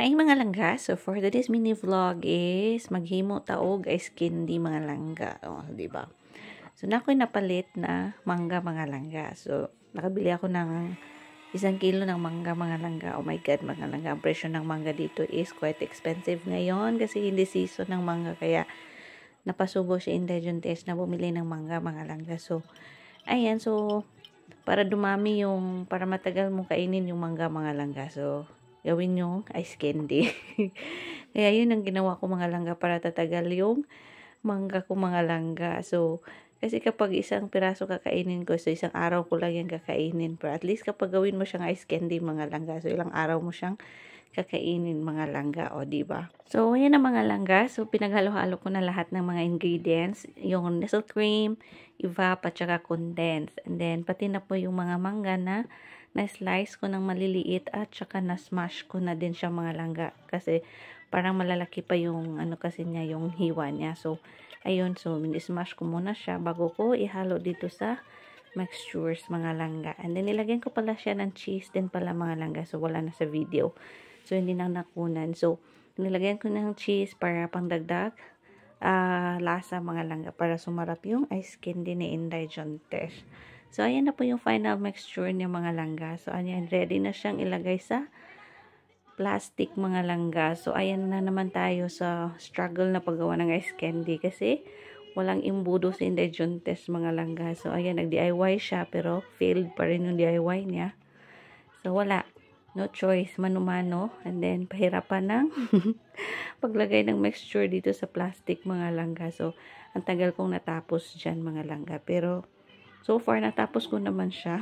Hi mga langga, so for today's mini vlog is maghimo taog ice candy mga langga, di ba? So na ako'y napalit na mangga mga langga. So nakabili ako ng 1 kilo ng mangga mga langga. Oh my god mga langga, ang presyo ng mangga dito is quite expensive ngayon kasi hindi season ng mangga, kaya napasubo si Inday Juntes na bumili ng mangga mga langga. So ayan, so para para matagal mo kainin yung mangga mga langga, so gawin yung ice candy. Kaya yun ang ginawa ko mga langga para tatagal yung mangga ko mga langga. So kasi kapag isang piraso kakainin ko, so isang araw ko lang yung kakainin. Pero at least kapag gawin mo siyang ice candy mga langga, so ilang araw mo siyang kakainin mga langga, o di ba? So ayan na mga langga, so pinaghalo-halo ko na lahat ng mga ingredients, yung nestle cream, evap at saka condensed, and then pati na po yung mga mangga na slice ko ng maliliit at saka na smash ko na din siya mga langga kasi parang malalaki pa yung ano kasi niya, yung hiwa niya. So ayun, so smash ko muna siya bago ko ihalo dito sa mixtures mga langga. And then nilagyan ko pala siya ng cheese din pala mga langga, so wala na sa video, so hindi na nakunan. So nilagyan ko ng cheese para pangdagdag lasa mga langga, para sumarap yung ice candy ni Inday Juntes. So ayan na po yung final mixture niya mga langga. So ayan, ready na siyang ilagay sa plastic mga langga. So ayan na naman tayo sa struggle na paggawa ng ice candy kasi walang imbudo si Inday Juntes mga langga. So ayan, nag-DIY siya pero failed pa rin yung DIY niya. So wala, no choice, mano-mano, and then pahirapan ng paglagay ng mixture dito sa plastic mga langga. So ang tagal kong natapos dyan mga langga, pero so far natapos ko naman siya.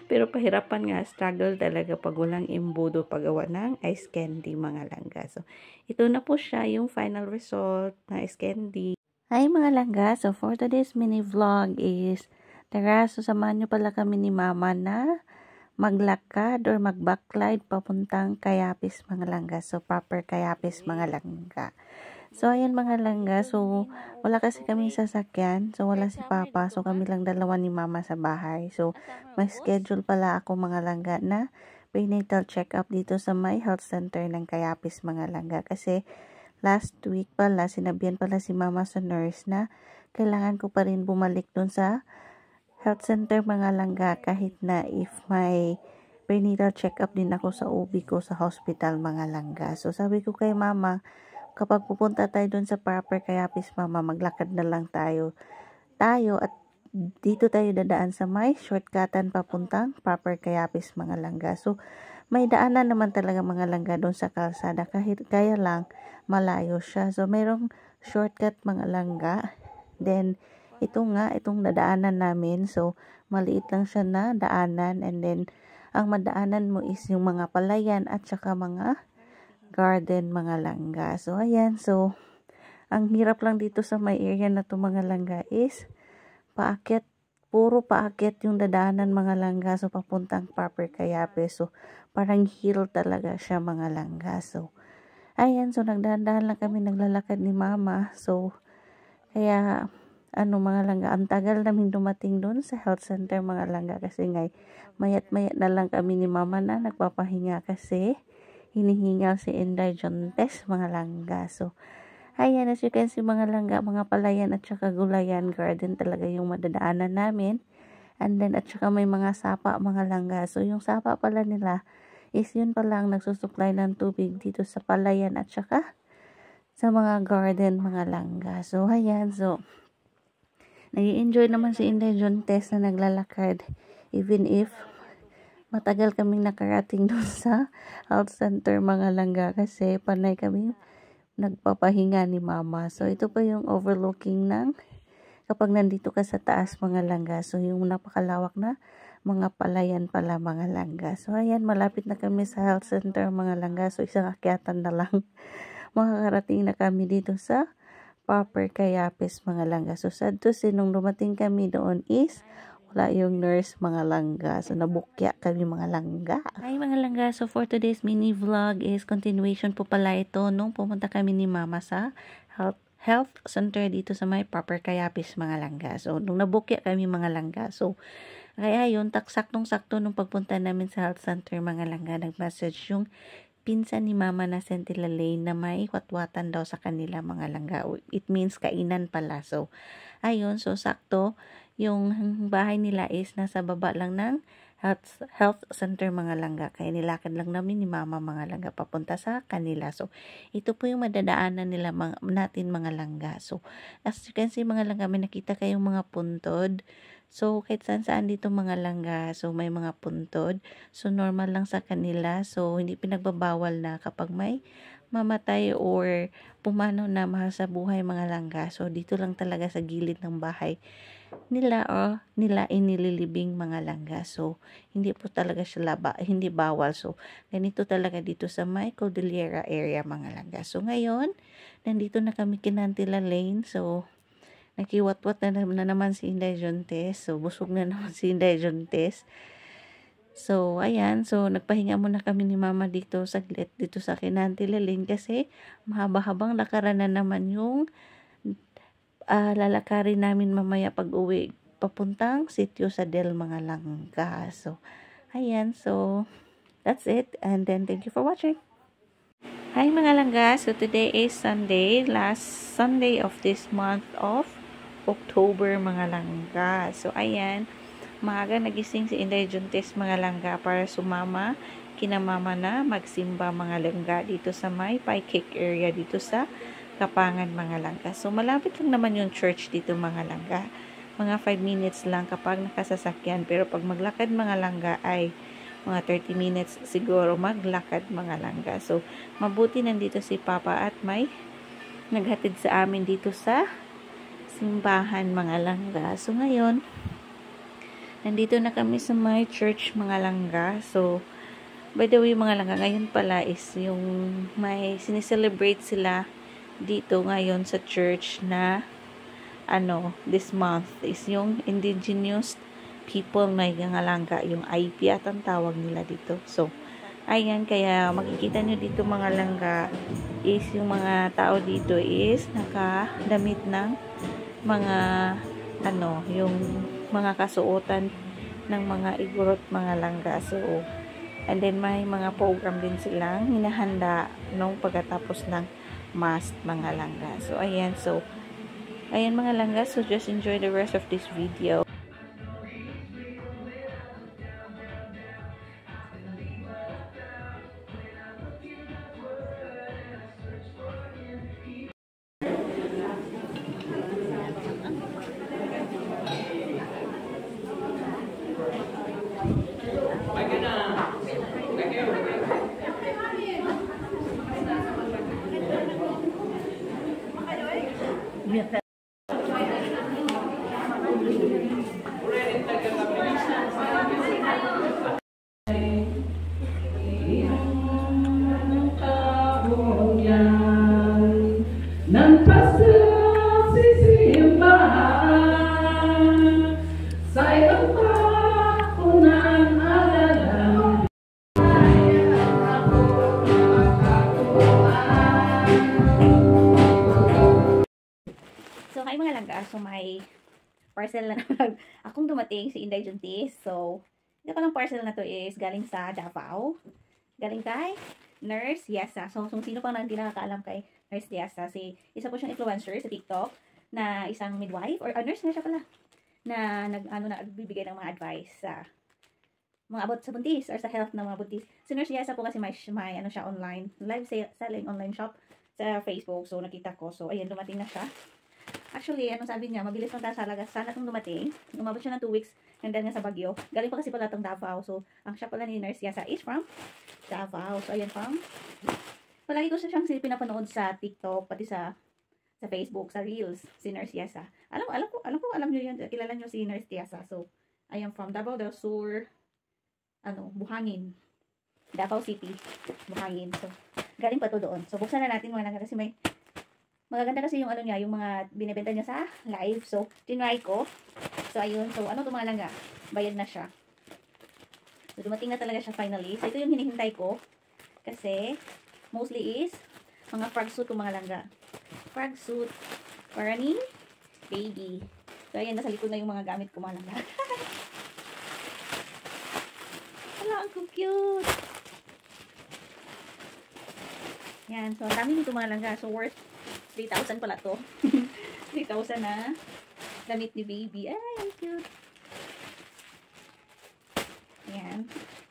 Pero pahirapan nga, struggle talaga pag walang imbudo paggawa ng ice candy mga langga. So ito na po siya yung final result ng ice candy. Hi mga langga, so for today's mini vlog is tara, sasamahan nyo pala kami ni mama na maglakad or mag-backslide papuntang Kayapis mga langga. So proper Kayapis mga langga. So ayan mga langga, so wala kasi kaming sasakyan, so wala si papa, so kami lang dalawa ni mama sa bahay. So may schedule pala ako mga langga na prenatal check-up dito sa my health center ng Kayapis mga langga, kasi last week pala sinabihan pala si mama sa nurse na kailangan ko pa rin bumalik dun sa health center mga langga, kahit na if may prenatal check-up din ako sa OB ko sa hospital mga langga. So sabi ko kay mama, kapag pupunta tayo dun sa proper Kayapis mama, maglakad na lang tayo at dito tayo dadaan sa may shortcutan papuntang proper Kayapis mga langga. So may daanan naman talaga mga langga doon sa kalsada, kahit kaya lang malayo siya. So mayroong shortcut mga langga. Then itong dadaanan namin, so maliit lang siya na daanan, and then ang madaanan mo is yung mga palayan at saka mga garden mga langga. So ayan, so ang hirap lang dito sa may area na to mga langga is paakyat, puro paakyat yung dadaanan mga langga, so papuntang proper Kayapis. So parang hill talaga siya mga langga. So ayan, so nagdahan-dahan lang kami naglalakad ni mama. So kaya mga langga, ang tagal namin dumating doon sa health center mga langga, kasi mayat-mayat na lang kami ni mama na nagpapahinga kasi hinihingal si Inday Juntes mga langga. So ayan, as you can see mga langga, mga palayan at saka gulayan garden talaga yung madadaanan namin. And then at saka may mga sapa mga langga. So yung sapa pala nila is yun pala ang nagsusupply ng tubig dito sa palayan at saka sa mga garden mga langga. So ayan, so nag-i-enjoy naman si Inday Juntes na naglalakad, even if matagal kaming nakarating doon sa health center mga langga, kasi panay kami nagpapahinga ni mama. So ito pa yung overlooking ng kapag nandito ka sa taas mga langga, so yung napakalawak na mga palayan pala mga langga. So ayan, malapit na kami sa health center mga langga, so isang akyatan na lang makakarating na kami dito sa proper Kayapis mga langga. So sad to say, nung dumating kami doon is wala yung nurse mga langga. So nabukya kami mga langga. Hi mga langga, so for today's mini vlog is continuation po pala ito nung pumunta kami ni mama sa health center dito sa may proper Kayapis mga langga. So nung nabukya kami mga langga, so kaya yun, saktong-sakto nung pagpunta namin sa health center mga langga, nag-message yung pinsan ni Mama na Centilla Lane na may watwatan daw sa kanila mga langga. It means kainan pala. So, ayun. So, sakto. Yung bahay nila is nasa baba lang ng health center mga langga. Kaya nilakad lang namin ni Mama mga langga papunta sa kanila. So, ito po yung madadaanan nila natin mga langga. So, as you can see mga langga, may nakita kayong mga puntod. So, kahit saan dito mga langga, so may mga puntod. So, normal lang sa kanila. So, hindi pinagbabawal na kapag may mamatay or pumanaw na mahal sa buhay mga langga. So, dito lang talaga sa gilid ng bahay nila nila inililibing mga langga. So, hindi po talaga siya hindi bawal. So, ganito talaga dito sa may Cordillera area mga langga. So, ngayon, nandito na kami Kinantila Lane. So, nakiwatwat na naman si Inday Jontes. So, busog na naman si Inday Jontes. So, ayan. So, nagpahinga muna kami ni Mama dito saglit dito sa Kinantila Lane kasi mahaba-habang lakaran na naman yung lalakarin namin mamaya pag uwi papuntang sitio sa Del mga langga. So, ayan. So, that's it. And then, thank you for watching. Hi mga langga. So, today is Sunday. Last Sunday of this month of October mga langga. So, ayan. Maaga nagising si Inday Jontes mga langga para sumama kina Mama na magsimba mga langga dito sa may Pie Cake area dito sa Kapangan mga langga. So, malapit lang naman yung church dito mga langga. Mga 5 minutes lang kapag nakasasakyan. Pero pag maglakad mga langga ay mga 30 minutes siguro maglakad mga langga. So, mabuti nandito si Papa at may naghatid sa amin dito sa simbahan mga langga. So, ngayon, nandito na kami sa my church mga langga. So, by the way mga langga, ngayon pala is yung may sineselebrate sila dito ngayon sa church na this month is yung Indigenous People na mga langga, yung IP at ang tawag nila dito. So, ayan, kaya makikita nyo dito mga langga is yung mga tao dito is nakadamit ng mga yung mga kasuotan ng mga igorot mga langga. So, and then may mga program din silang hinahanda nung pagkatapos ng mass mga langga. So, ayan. So, ayan mga langga. So, just enjoy the rest of this video. So, hi mga langga. So, may parcel na naman. Akong dumating si Inday Jontes. So, ito palang parcel na to is galing sa Davao. Galing kay Nurse Yesa. So, sino pang hindi nakakaalam kay Nurse Yesa? Isa po siyang influencer sa TikTok na isang midwife or nurse na siya pala na nagbibigay ng mga advice sa mga about sa buntis or sa health ng mga buntis. Si Nurse Yesa po kasi may siya online, live selling online shop sa Facebook. So, nakita ko. So, ayan, dumating na siya. Actually, sabi niya, mabilis lang talaga. Sana itong dumating. Umabot siya ng 2 weeks. And then nga sa Baguio. Galing pa kasi pala itong Davao. So, ang shop pala ni Nurse Yesa is from Davao. So, ayan palagi ko siyang pinapanood sa TikTok, pati sa Facebook, sa Reels, si Nurse Yesa. Alam niyo yun. Kilala niyo si Nurse Yesa. So, I am from Davao del Sur, Buhangin. Davao City, Buhangin. So, galing pa to doon. So, buksan na natin mga kasi may magaganda kasi yung niya, yung mga binibenta niya sa live. So, tinry ko. So, ayun. So, ito mga langga? Bayad na siya. So, dumating na talaga siya finally. So, ito yung hinihintay ko. Kasi, mostly is mga frog suit ng mga langga. Frog suit para ni baby. So, ayan. Nasa likod na yung mga gamit ko mga langga. Hala, ang cute. Yan. So, ang dami nito mga langga. So, worth 3,000 pala to. 3,000 na damit ni baby. Ay, ang cute. Yan.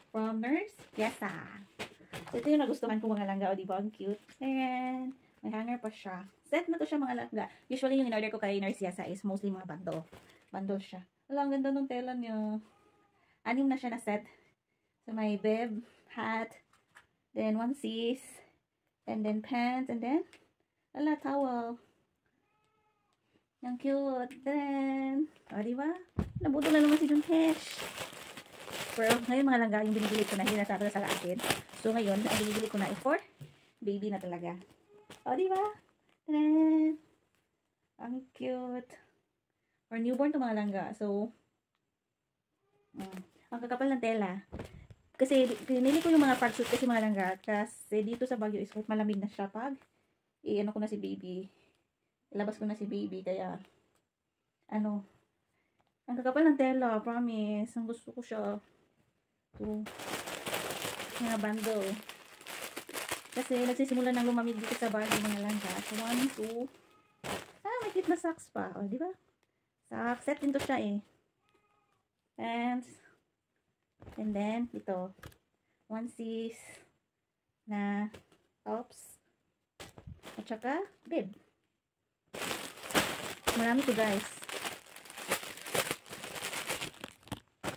From Nurse Yesa. So, ito yung nagustuhan ko mga langga. O, diba? Ang cute. Ayan. May hanger pa siya. Set na to siya mga langga. Usually, yung in-order ko kay Nurse Yesa is mostly mga bundle. Bundle siya. Wala, ang ganda ng tela niya. 6 na siya na set. So, may bib, hat, then onesies, and then pants, and then, towel. Yang cute. Then, diba? Nabutol na naman si Junhesh. Pero, ngayon mga langga, yung binibili ko na, hindi na talaga sa akin. So, ngayon, ang binibili ko na for baby na talaga. Diba? Then, ang cute. For newborn to mga langga. So, ang kakapal ng tela. Kasi, pinili ko yung mga pagsuit kasi mga langga. Kasi, dito sa Baguio is malamig na siya pag i-ano ko na si baby. Ilabas ko na si baby. Kaya, ang kakapal ng tela. Promise. Ang gusto ko siya. So, mga bundle. Kasi, nagsisimula ng lumamig dito sa Baguio mga langga. So, 1, 2. May cute na socks pa. O, di ba? Socks. Set din to siya eh. Pants. And then, ito. Onesies. Na tops. At saka, bib. Marami to guys.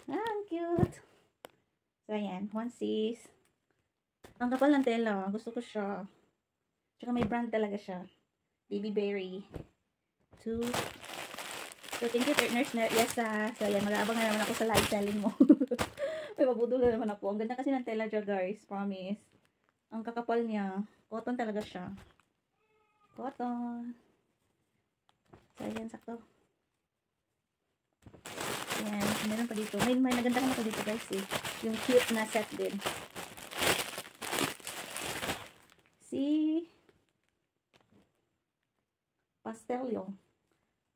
Ang cute. So, ayan. Onesies. Ang kapal ng tela. Gusto ko siya. Tsaka may brand talaga siya. Baby Berry. 2. So, thank you, Nurse Yesa. So, ayan, mag-aabang na naman ako sa live selling mo. May mabudol na naman ako. Ang ganda kasi ng tela dyan, guys. Promise. Ang kakapal niya. Cotton talaga siya. Cotton. So, ayan, sakto. Ayan, meron pa dito. May naganda ka pa dito, guys, eh. Yung cute na set din. Si pastel yung.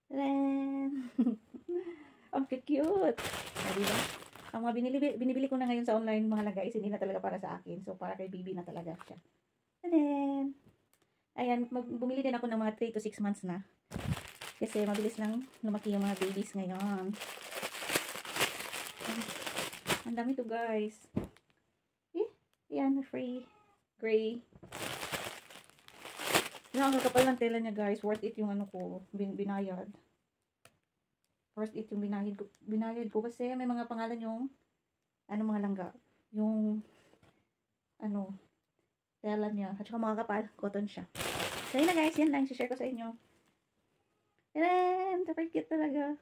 Then, ang cute. Diba? Ang mga binibili ko na ngayon sa online mga langga is hindi na talaga para sa akin. So, para kay baby na talaga siya. And then, ayan, bumili din ako ng mga 3 to 6 months na. Kasi mabilis lang lumaki yung mga babies ngayon. Ang dami to guys. Ayan, free. Gray. Ang kakapal ng tela niya guys. Worth it yung ko, binayad. Worth it yung binayad ko. Kasi may mga pangalan yung, mga langga. Yung, tela niya. At saka mga kapal, cotton siya. So yun na guys, yan lang. share ko sa inyo. And super cute talaga.